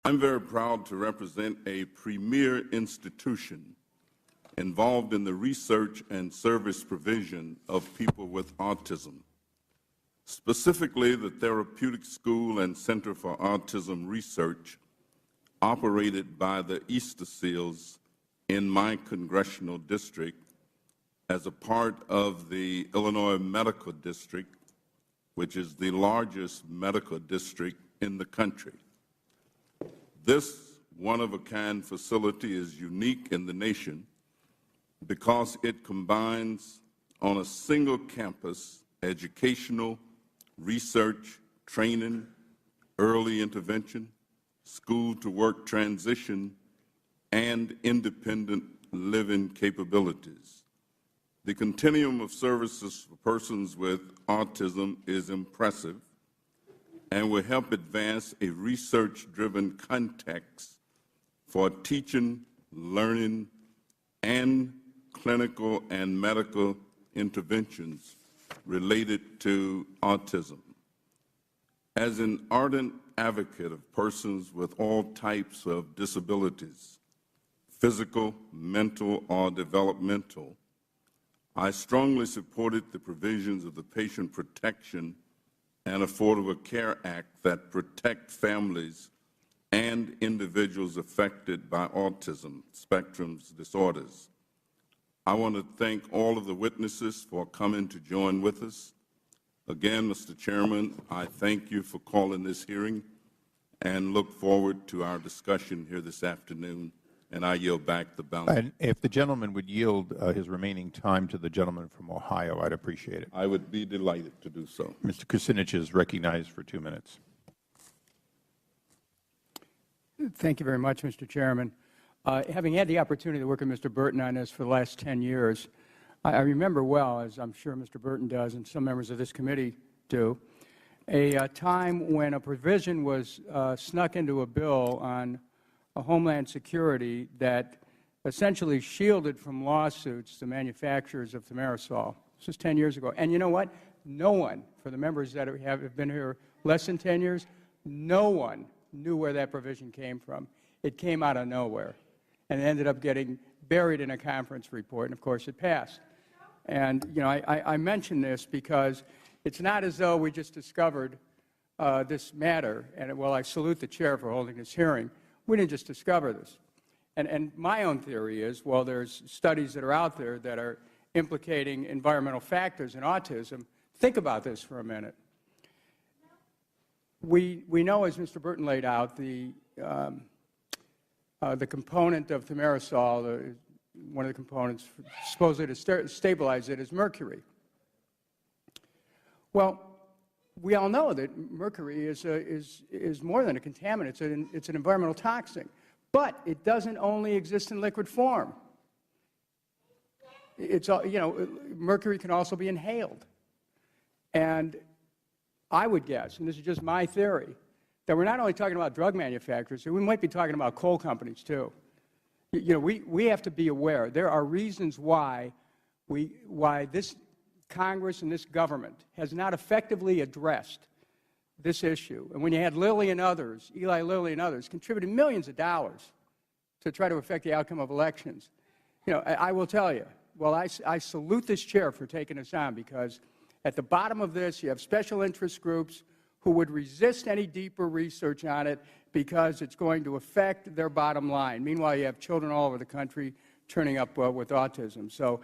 I'm very proud to represent a premier institution involved in the research and service provision of people with autism. Specifically, the Therapeutic School and Center for Autism Research, operated by the Easter Seals in my congressional district as a part of the Illinois Medical District, which is the largest medical district in the country. This one-of-a-kind facility is unique in the nation because it combines on a single campus educational, research, training, early intervention, school-to-work transition, and independent living capabilities. The continuum of services for persons with autism is impressive and will help advance a research-driven context for teaching, learning, and clinical and medical interventions related to autism. As an ardent advocate of persons with all types of disabilities, physical, mental, or developmental, I strongly supported the provisions of the Patient Protection and Affordable Care Act that protect families and individuals affected by autism spectrum disorders. I want to thank all of the witnesses for coming to join with us. Again, Mr. Chairman, I thank you for calling this hearing and look forward to our discussion here this afternoon, and I yield back the balance. And if the gentleman would yield his remaining time to the gentleman from Ohio, I'd appreciate it. I would be delighted to do so. Mr. Kucinich is recognized for 2 minutes. Thank you very much, Mr. Chairman. Having had the opportunity to work with Mr. Burton on this for the last 10 years, I remember well, as I'm sure Mr. Burton does and some members of this committee do, a time when a provision was snuck into a bill on Homeland Security that essentially shielded from lawsuits the manufacturers of thimerosal. This was 10 years ago. And you know what? No one, for the members that have been here less than 10 years, no one knew where that provision came from. It came out of nowhere and ended up getting buried in a conference report, and of course it passed. And you know, I mention this because it's not as though we just discovered this matter, and well, I salute the chair for holding this hearing. We didn't just discover this. And my own theory is, well, there's studies that are out there that are implicating environmental factors in autism. Think about this for a minute. We know, as Mr. Burton laid out, the component of thimerosal, one of the components supposedly to stabilize it, is mercury. Well, we all know that mercury is more than a contaminant. It's an environmental toxin. But it doesn't only exist in liquid form. It's, you know, mercury can also be inhaled. And I would guess, and this is just my theory, that we're not only talking about drug manufacturers, we might be talking about coal companies too. You know, we have to be aware. There are reasons why this Congress and this government has not effectively addressed this issue. And when you had Lilly and others, Eli Lilly and others, contributing millions of dollars to try to affect the outcome of elections, you know, I will tell you, well, I salute this chair for taking us on, because at the bottom of this, you have special interest groups who would resist any deeper research on it because it's going to affect their bottom line. Meanwhile, you have children all over the country turning up with autism. So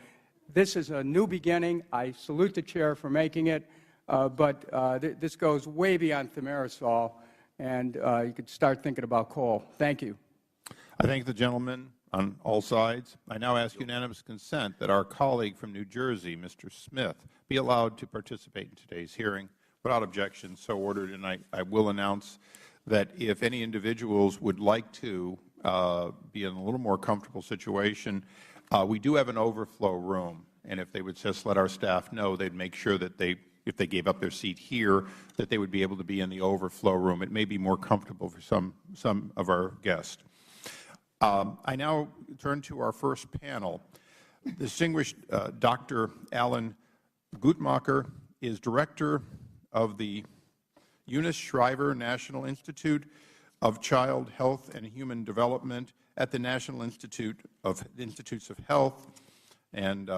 this is a new beginning. I salute the chair for making it, but this goes way beyond thimerosal, and you could start thinking about coal. Thank you. I thank the gentleman on all sides. I now ask unanimous consent that our colleague from New Jersey, Mr. Smith, be allowed to participate in today's hearing. Without objection, so ordered, and I will announce that if any individuals would like to be in a little more comfortable situation, we do have an overflow room, and if they would just let our staff know, they'd make sure that if they gave up their seat here, that they would be able to be in the overflow room. It may be more comfortable for some of our guests. I now turn to our first panel. Distinguished Dr. Alan Guttmacher is Director of the Eunice Shriver National Institute of Child Health and Human Development at the National Institutes of Health, and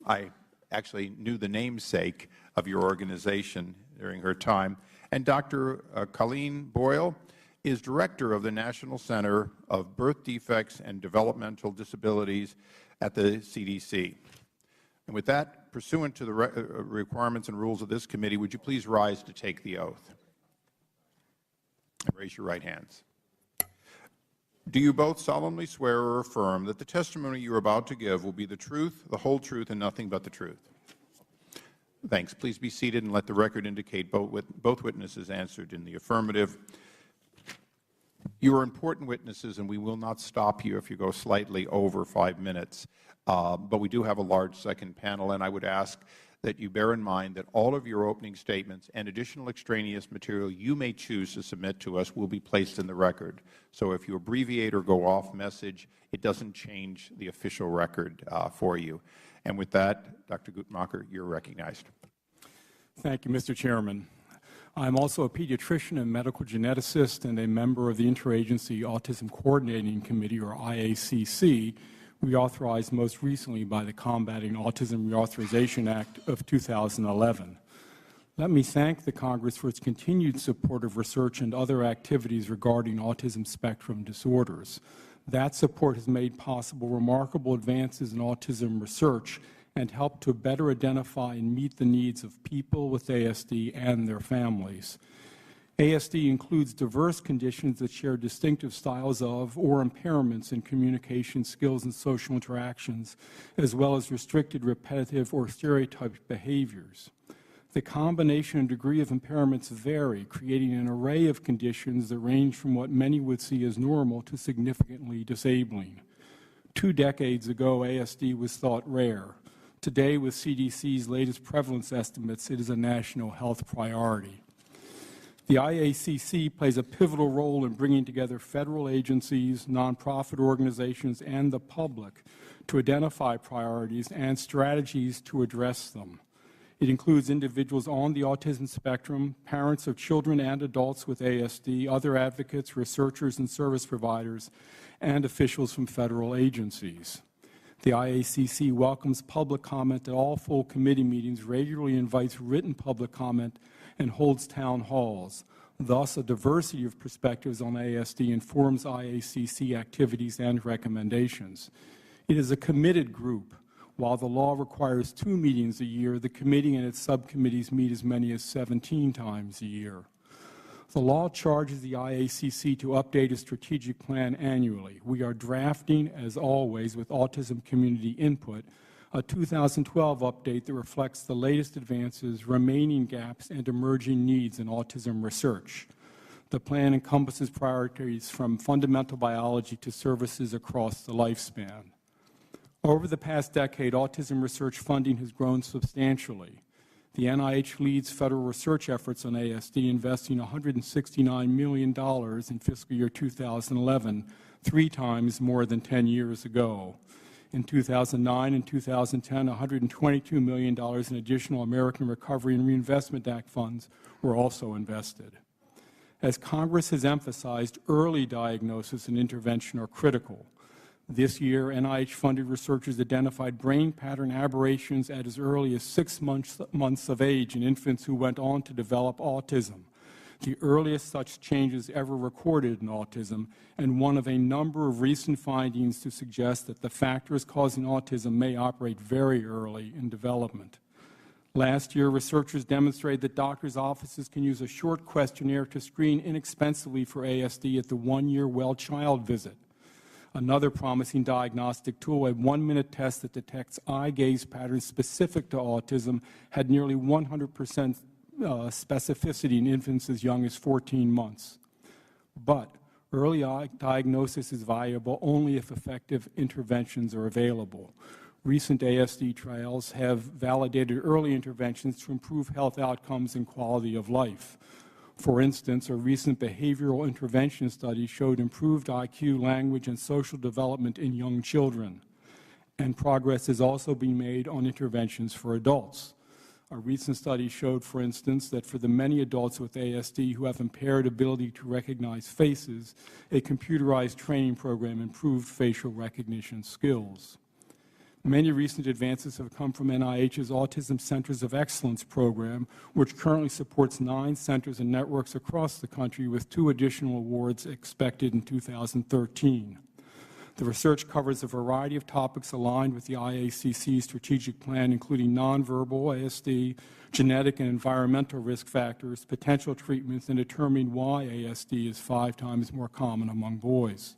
I actually knew the namesake of your organization during her time. And Dr. Colleen Boyle is Director of the National Center of Birth Defects and Developmental Disabilities at the CDC. And with that, pursuant to the requirements and rules of this committee, would you please rise to take the oath? And raise your right hands. Do you both solemnly swear or affirm that the testimony you are about to give will be the truth, the whole truth, and nothing but the truth? Thanks. Please be seated and let the record indicate both witnesses answered in the affirmative. You are important witnesses, and we will not stop you if you go slightly over 5 minutes. But we do have a large second panel, and I would ask that you bear in mind that all of your opening statements and additional extraneous material you may choose to submit to us will be placed in the record. So if you abbreviate or go off message, it doesn't change the official record for you. And with that, Dr. Guttmacher, you're recognized. Thank you, Mr. Chairman. I'm also a pediatrician and medical geneticist and a member of the Interagency Autism Coordinating Committee, or IACC, reauthorized most recently by the Combating Autism Reauthorization Act of 2011. Let me thank the Congress for its continued support of research and other activities regarding autism spectrum disorders. That support has made possible remarkable advances in autism research and helped to better identify and meet the needs of people with ASD and their families. ASD includes diverse conditions that share distinctive styles of or impairments in communication skills and social interactions, as well as restricted, repetitive, or stereotyped behaviors. The combination and degree of impairments vary, creating an array of conditions that range from what many would see as normal to significantly disabling. 2 decades ago, ASD was thought rare. Today, with CDC's latest prevalence estimates, it is a national health priority. The IACC plays a pivotal role in bringing together federal agencies, nonprofit organizations, and the public to identify priorities and strategies to address them. It includes individuals on the autism spectrum, parents of children and adults with ASD, other advocates, researchers, and service providers, and officials from federal agencies. The IACC welcomes public comment at all full committee meetings, regularly invites written public comment, and holds town halls. Thus, a diversity of perspectives on ASD informs IACC activities and recommendations. It is a committed group. While the law requires 2 meetings a year, the committee and its subcommittees meet as many as 17 times a year. The law charges the IACC to update a strategic plan annually. We are drafting, as always, with autism community input, a 2012 update that reflects the latest advances, remaining gaps, and emerging needs in autism research. The plan encompasses priorities from fundamental biology to services across the lifespan. Over the past decade, autism research funding has grown substantially. The NIH leads federal research efforts on ASD, investing $169 million in fiscal year 2011, 3 times more than 10 years ago. In 2009 and 2010, $122 million in additional American Recovery and Reinvestment Act funds were also invested. As Congress has emphasized, early diagnosis and intervention are critical. This year, NIH-funded researchers identified brain pattern aberrations at as early as 6 months of age in infants who went on to develop autism, the earliest such changes ever recorded in autism, and one of a number of recent findings to suggest that the factors causing autism may operate very early in development. Last year, researchers demonstrated that doctors' offices can use a short questionnaire to screen inexpensively for ASD at the 1-year well-child visit. Another promising diagnostic tool, a 1-minute test that detects eye gaze patterns specific to autism, had nearly 100% specificity in infants as young as 14 months. But early diagnosis is valuable only if effective interventions are available. Recent ASD trials have validated early interventions to improve health outcomes and quality of life. For instance, a recent behavioral intervention study showed improved IQ, language, and social development in young children. And progress is also being made on interventions for adults. A recent study showed, for instance, that for the many adults with ASD who have impaired ability to recognize faces, a computerized training program improved facial recognition skills. Many recent advances have come from NIH's Autism Centers of Excellence program, which currently supports 9 centers and networks across the country, with 2 additional awards expected in 2013. The research covers a variety of topics aligned with the IACC's strategic plan, including nonverbal ASD, genetic and environmental risk factors, potential treatments, and determining why ASD is 5 times more common among boys.